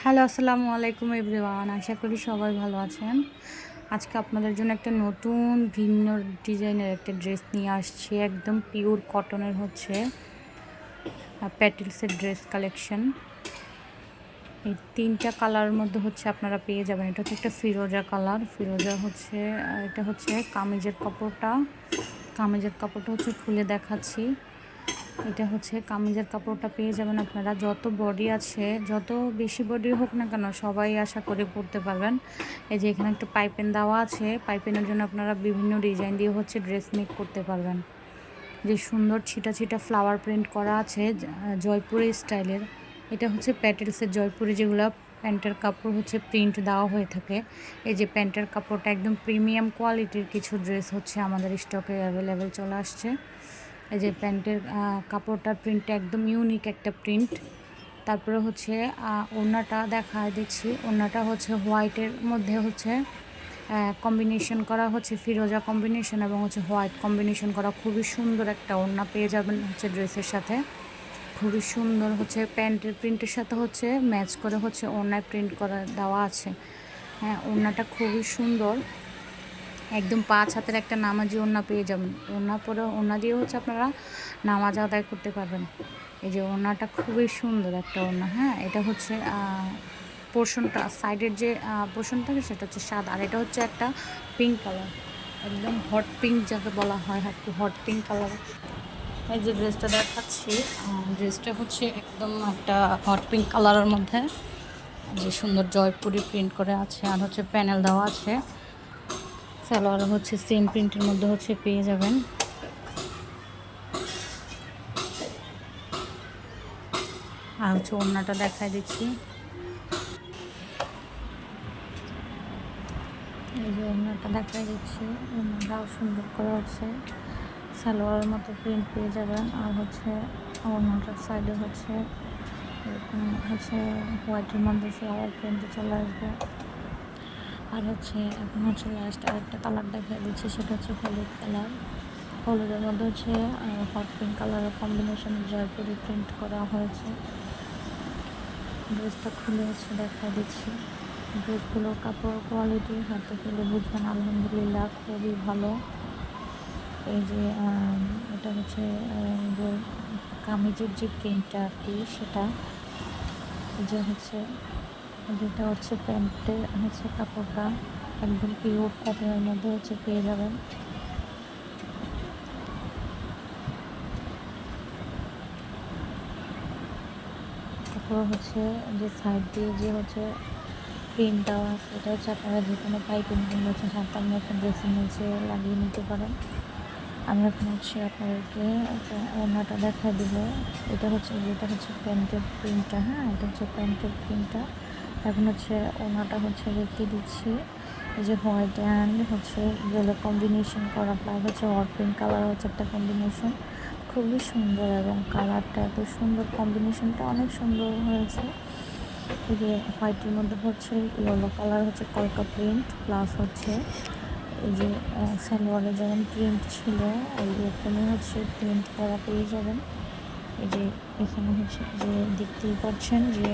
Hello, আসসালামু আলাইকুম everyone. আশা করি সবাই ভালো আছেন। আজকে আপনাদের জন্য একটা নতুন ভিন্ন ডিজাইনের একটা ড্রেস নিয়ে আসছি। একদম পিওর কটনের হচ্ছে প্যাটেলসের ড্রেস কালেকশন। এই 3টা কালারের মধ্যে হচ্ছে আপনারা পেয়ে যাবেন। এটা হচ্ছে একটা ফিরোজা কালার। ফিরোজা হচ্ছে এটা হচ্ছে কামিজের কাপড়টা হচ্ছে খুলে দেখাচ্ছি। এটা হচ্ছে কামিজের কাপড়টা পেয়ে যাবেন আপনারা। যত বডি আছে, যত বেশি বডি হোক না কেন, সবাই আশা করে পরতে পারবেন। এই যে এখানে একটা পাইপেন দেওয়া আছে। পাইপেনের জন্য আপনারা বিভিন্ন ডিজাইন দিয়ে হচ্ছে ড্রেস মেক করতে পারবেন। যে সুন্দর ছিটা ছিটা ফ্লাওয়ার প্রিন্ট করা আছে জয়পুরি স্টাইলের। এটা হচ্ছে প্যাটেলসের জয়পুরি, যেগুলো প্যান্টের কাপড় হচ্ছে প্রিন্ট দেওয়া হয়ে থাকে। এই যে প্যান্টের কাপড়টা একদম প্রিমিয়াম কোয়ালিটির কিছু ড্রেস হচ্ছে আমাদের স্টকে অ্যাভেলেবেল চলে আসছে। এই যে প্যান্টের কাপড়টার প্রিন্টটা একদম ইউনিক একটা প্রিন্ট। তারপরে হচ্ছে ওড়নাটা দেখা দিচ্ছি। ওড়নাটা হচ্ছে হোয়াইটের মধ্যে হচ্ছে কম্বিনেশন করা হচ্ছে, ফিরোজা কম্বিনেশন এবং হচ্ছে হোয়াইট কম্বিনেশন করা। খুবই সুন্দর একটা ওড়না পেয়ে যাবেন হচ্ছে ড্রেসের সাথে। খুবই সুন্দর হচ্ছে প্যান্টের প্রিন্টের সাথে হচ্ছে ম্যাচ করে হচ্ছে ওড়নায় প্রিন্ট করা দেওয়া আছে। হ্যাঁ, ওড়নাটা খুবই সুন্দর। একদম 5 হাতের একটা নামাজি ওড়না পেয়ে যাবেন। ওড়না দিয়ে হচ্ছে আপনারা নামাজ আদায় করতে পারবেন। এই যে ওড়নাটা খুবই সুন্দর একটা ওড়না। হ্যাঁ, এটা হচ্ছে পোর্শনটা, সাইডের যে পোর্শন থাকে সেটা হচ্ছে সাদা, আর এটা হচ্ছে একটা পিঙ্ক কালার, একদম হট পিঙ্ক যাকে বলা হয়, একটু হট পিঙ্ক কালার। এই যে ড্রেসটা দেখাচ্ছি, ড্রেসটা হচ্ছে একদম একটা হট পিঙ্ক কালারের মধ্যে যে সুন্দর জয়পুরি প্রিন্ট করে আছে, আর হচ্ছে প্যানেল দেওয়া আছে। সালোয়ার হচ্ছে সেম প্রিন্টের মধ্যে হচ্ছে পেয়ে যাবেন। আর হচ্ছে ওড়নাটা দেখাই দিচ্ছি। এই যে ওড়নাটা দেখাই দিচ্ছি, ওড়নাটাও সুন্দর করে হচ্ছে সালোয়ারের মতো প্রিন্ট পেয়ে যাবেন। আর হচ্ছে ওড়নাটার সাইডে হচ্ছে এরকম হচ্ছে হোয়াইটের মধ্যে ফ্লাওয়ার প্রিন্টে চলে আসবে। আর হচ্ছে এখন হচ্ছে লাস্ট আরেকটা কালার দেখাই দিচ্ছি, সেটা হচ্ছে হলুদ কালার। হলুদের মধ্যে হচ্ছে হট পিঙ্ক কালারের কম্বিনেশন জয়পুরি প্রিন্ট করা হয়েছে। ড্রেসটা খুলে হচ্ছে দেখা দিচ্ছি। ড্রেসগুলোর কাপড় কোয়ালিটি হাতে পেলে বুঝবেন আলহামদুলিল্লাহ খুবই ভালো। এই যে এটা হচ্ছে যে কামিজের যে প্রিন্টটা আর কি, সেটা যে হচ্ছে যেটা হচ্ছে প্যান্টের হচ্ছে কাপড়টা একদম পিওর কটনের মধ্যে হচ্ছে পেয়ে যাবেন। তারপর হচ্ছে যে সাইড দিয়ে যে হচ্ছে প্রিন্ট দেওয়া, সেটা হচ্ছে আপনারা যে কোনো পাইপিং কিংবা হচ্ছে হাতার মতো ড্রেসের নিচে লাগিয়ে নিতে পারেন। আমি এখন হচ্ছে আপনাদেরকে ওড়নাটা দেখা দিব। যেটা হচ্ছে প্যান্টের প্রিন্টটা। হ্যাঁ, এটা হচ্ছে প্যান্টের প্রিন্টটা। এখন হচ্ছে ওড়নাটা হচ্ছে রেখে দিচ্ছি। এই যে হোয়াইট অ্যান্ড হচ্ছে ইয়েলো কম্বিনেশন করা, প্লাস হচ্ছে হট পিঙ্ক কালার হচ্ছে একটা কম্বিনেশন, খুবই সুন্দর। এবং কালারটা এত সুন্দর, কম্বিনেশনটা অনেক সুন্দর হয়েছে। এই যে হোয়াইটের মধ্যে হচ্ছে ইয়েলো কালার হচ্ছে কলকা প্রিন্ট, প্লাস হচ্ছে এই যে সালোয়ারে যেমন প্রিন্ট ছিল এরকমই হচ্ছে প্রিন্ট করা পেয়ে যাবেন। এই যে এখানে হচ্ছে যে দেখতেই পাচ্ছেন যে